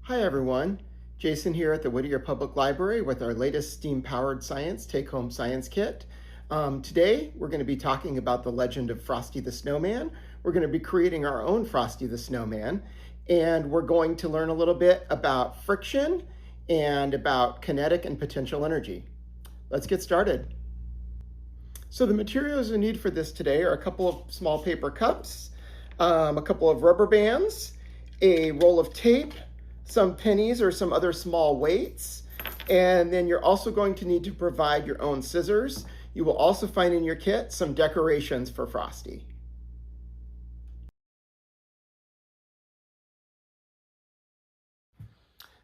Hi everyone, Jason here at the Whittier Public Library with our latest STEAM-powered science take-home science kit. Today we're going to be talking about the legend of Frosty the Snowman. We're going to be creating our own Frosty the Snowman, and we're going to learn a little bit about friction and about kinetic and potential energy. Let's get started. So the materials we need for this today are a couple of small paper cups, a couple of rubber bands, a roll of tape, some pennies or some other small weights, and then you're also going to need to provide your own scissors. You will also find in your kit some decorations for Frosty.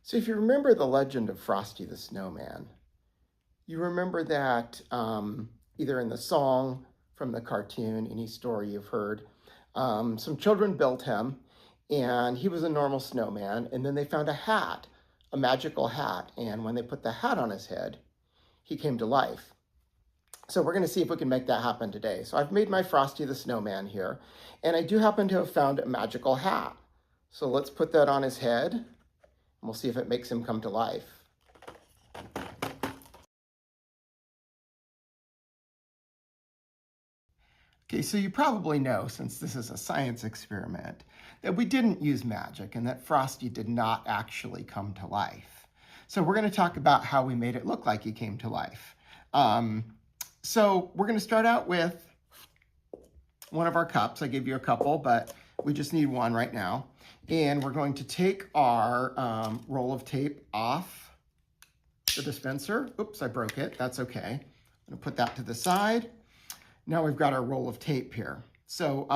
So if you remember the legend of Frosty the Snowman, you remember that either in the song, from the cartoon, any story you've heard, some children built him, and he was a normal snowman, and then they found a hat, a magical hat, and when they put the hat on his head, he came to life. So we're going to see if we can make that happen today. So I've made my Frosty the Snowman here, and I do happen to have found a magical hat. So let's put that on his head, and we'll see if it makes him come to life. Okay, so you probably know, since this is a science experiment, that we didn't use magic and that Frosty did not actually come to life. So we're going to talk about how we made it look like he came to life. So we're going to start out with one of our cups. I gave you a couple, but we just need one right now. And we're going to take our roll of tape off the dispenser. Oops, I broke it. That's okay. I'm going to put that to the side. Now we've got our roll of tape here. So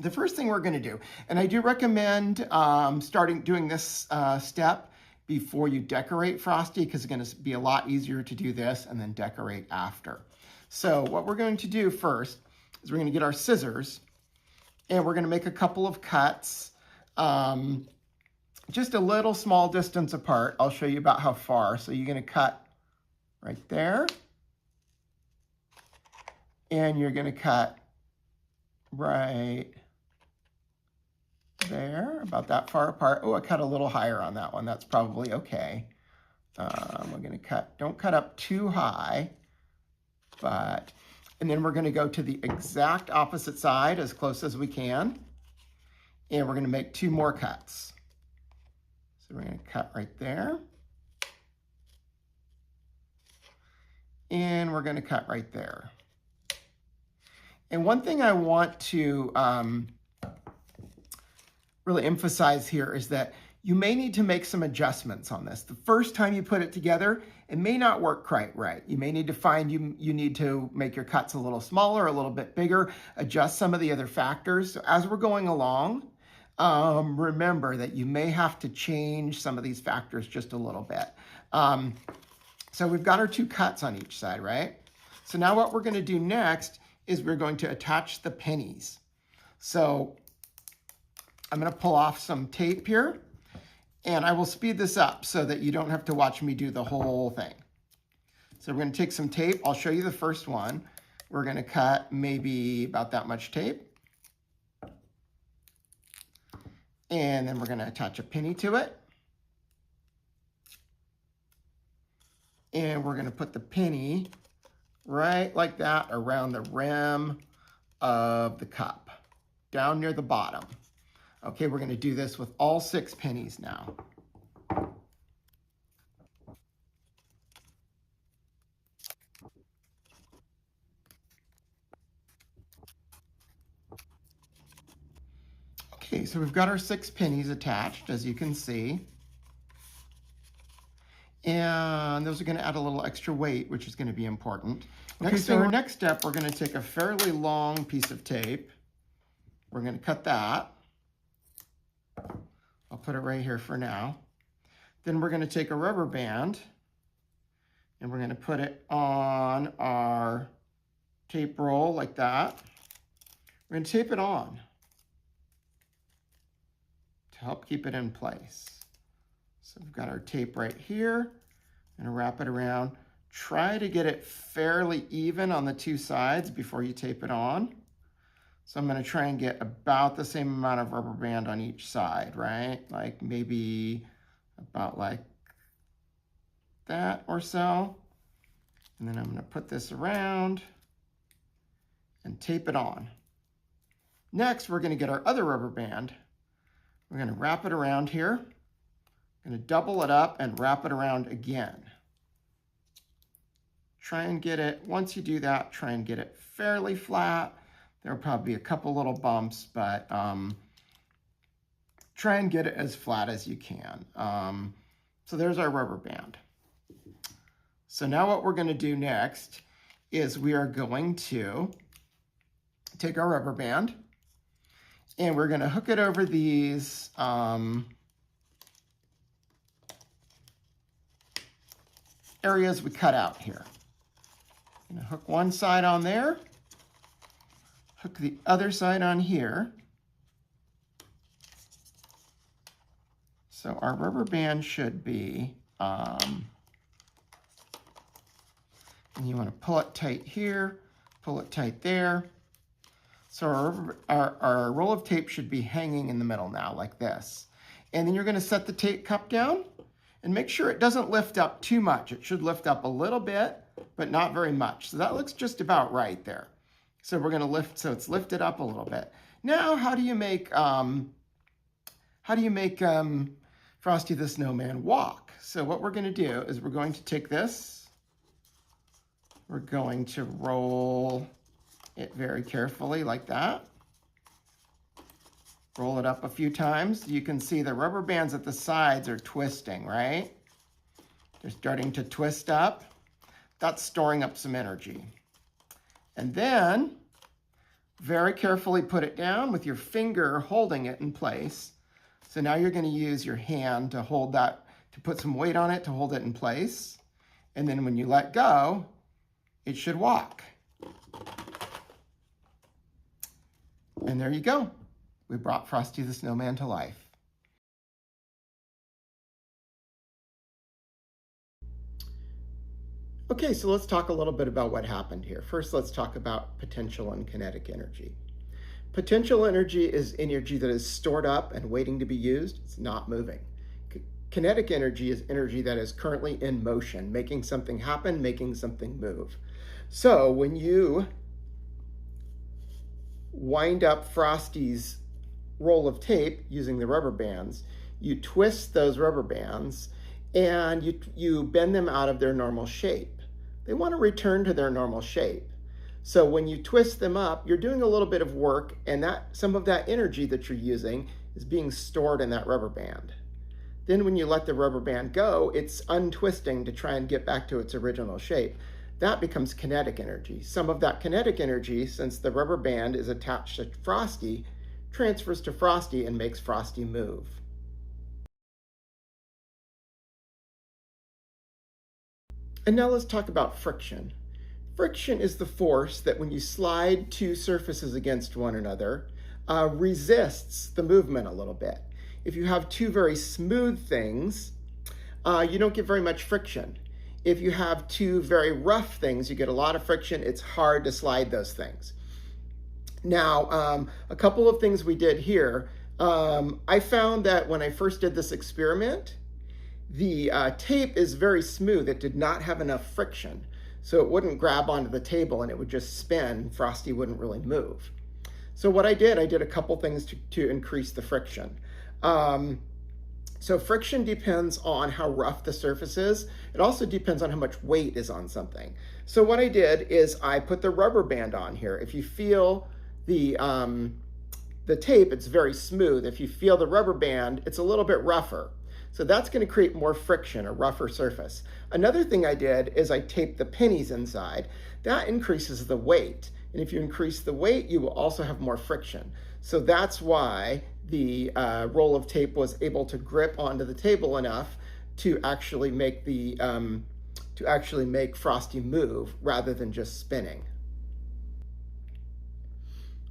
the first thing we're going to do, and I do recommend doing this step before you decorate Frosty, because it's going to be a lot easier to do this and then decorate after. So what we're going to do first is we're going to get our scissors, and we're going to make a couple of cuts just a little small distance apart. I'll show you about how far. So you're going to cut right there. And you're going to cut right there, about that far apart. Oh, I cut a little higher on that one. That's probably okay. We're going to cut, don't cut up too high, and then we're going to go to the exact opposite side as close as we can. And we're going to make two more cuts. So we're going to cut right there. And we're going to cut right there. And one thing I want to really emphasize here is that you may need to make some adjustments on this. The first time you put it together, it may not work quite right. You may need to find you need to make your cuts a little smaller, a little bit bigger, adjust some of the other factors. So as we're going along, remember that you may have to change some of these factors just a little bit. So we've got our two cuts on each side, right? So now what we're going to do next is we're going to attach the pennies. So I'm going to pull off some tape here, and I will speed this up so that you don't have to watch me do the whole thing. So we're going to take some tape. I'll show you the first one. We're going to cut maybe about that much tape. And then we're going to attach a penny to it. And we're going to put the penny right like that around the rim of the cup, down near the bottom. Okay, we're going to do this with all 6 pennies now. Okay, so we've got our 6 pennies attached, as you can see. And those are going to add a little extra weight, which is going to be important. Okay, so our next step, we're going to take a fairly long piece of tape. We're going to cut that. I'll put it right here for now. Then we're going to take a rubber band, and we're going to put it on our tape roll like that. We're going to tape it on to help keep it in place. So we've got our tape right here. I'm going to wrap it around. Try to get it fairly even on the two sides before you tape it on. So I'm going to try and get about the same amount of rubber band on each side, right? Like maybe about like that or so. And then I'm going to put this around and tape it on. Next, we're going to get our other rubber band. We're going to wrap it around here. I'm going to double it up and wrap it around again. Try and get it, once you do that, try and get it fairly flat. There'll probably be a couple little bumps, but try and get it as flat as you can. So there's our rubber band. So now what we're going to do next is we are going to take our rubber band and we're going to hook it over these areas we cut out here. I'm going to hook one side on there, hook the other side on here. So our rubber band should be, and you want to pull it tight here, pull it tight there. So our roll of tape should be hanging in the middle now, like this. And then you're going to set the tape cup down and make sure it doesn't lift up too much. It should lift up a little bit, but not very much. So that looks just about right there. So we're going to lift, so it's lifted up a little bit. Now, how do you make Frosty the Snowman walk? So what we're going to do is we're going to take this, we're going to roll it very carefully like that. Roll it up a few times. You can see the rubber bands at the sides are twisting, right? They're starting to twist up. That's storing up some energy. And then very carefully put it down with your finger holding it in place. So now you're going to use your hand to hold that, to put some weight on it, to hold it in place. And then when you let go, it should walk. And there you go. We brought Frosty the Snowman to life. Okay, so let's talk a little bit about what happened here. First, let's talk about potential and kinetic energy. Potential energy is energy that is stored up and waiting to be used. It's not moving. Kinetic energy is energy that is currently in motion, making something happen, making something move. So when you wind up Frosty's roll of tape using the rubber bands, you twist those rubber bands and you bend them out of their normal shape. They want to return to their normal shape. So when you twist them up, you're doing a little bit of work, and that some of that energy that you're using is being stored in that rubber band. Then when you let the rubber band go, it's untwisting to try and get back to its original shape. That becomes kinetic energy. Some of that kinetic energy, since the rubber band is attached to Frosty, transfers to Frosty and makes Frosty move. And now let's talk about friction. Friction is the force that when you slide two surfaces against one another, resists the movement a little bit. If you have two very smooth things, you don't get very much friction. If you have two very rough things, you get a lot of friction. It's hard to slide those things. Now, a couple of things we did here. I found that when I first did this experiment, the tape is very smooth. It did not have enough friction. So it wouldn't grab onto the table and it would just spin. Frosty wouldn't really move. So what I did a couple things to increase the friction. So friction depends on how rough the surface is. It also depends on how much weight is on something. So what I did is I put the rubber band on here. If you feel the tape, it's very smooth. If you feel the rubber band, it's a little bit rougher. So that's going to create more friction, a rougher surface. Another thing I did is I taped the pennies inside. That increases the weight. And if you increase the weight, you will also have more friction. So that's why the roll of tape was able to grip onto the table enough to actually make Frosty move rather than just spinning.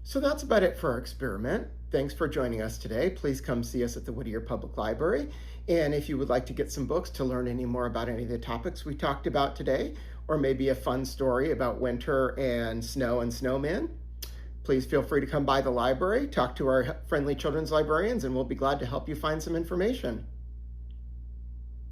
So that's about it for our experiment. Thanks for joining us today. Please come see us at the Whittier Public Library. And if you would like to get some books to learn any more about any of the topics we talked about today, or maybe a fun story about winter and snow and snowmen, Please feel free to come by the library, talk to our friendly children's librarians, and we'll be glad to help you find some information.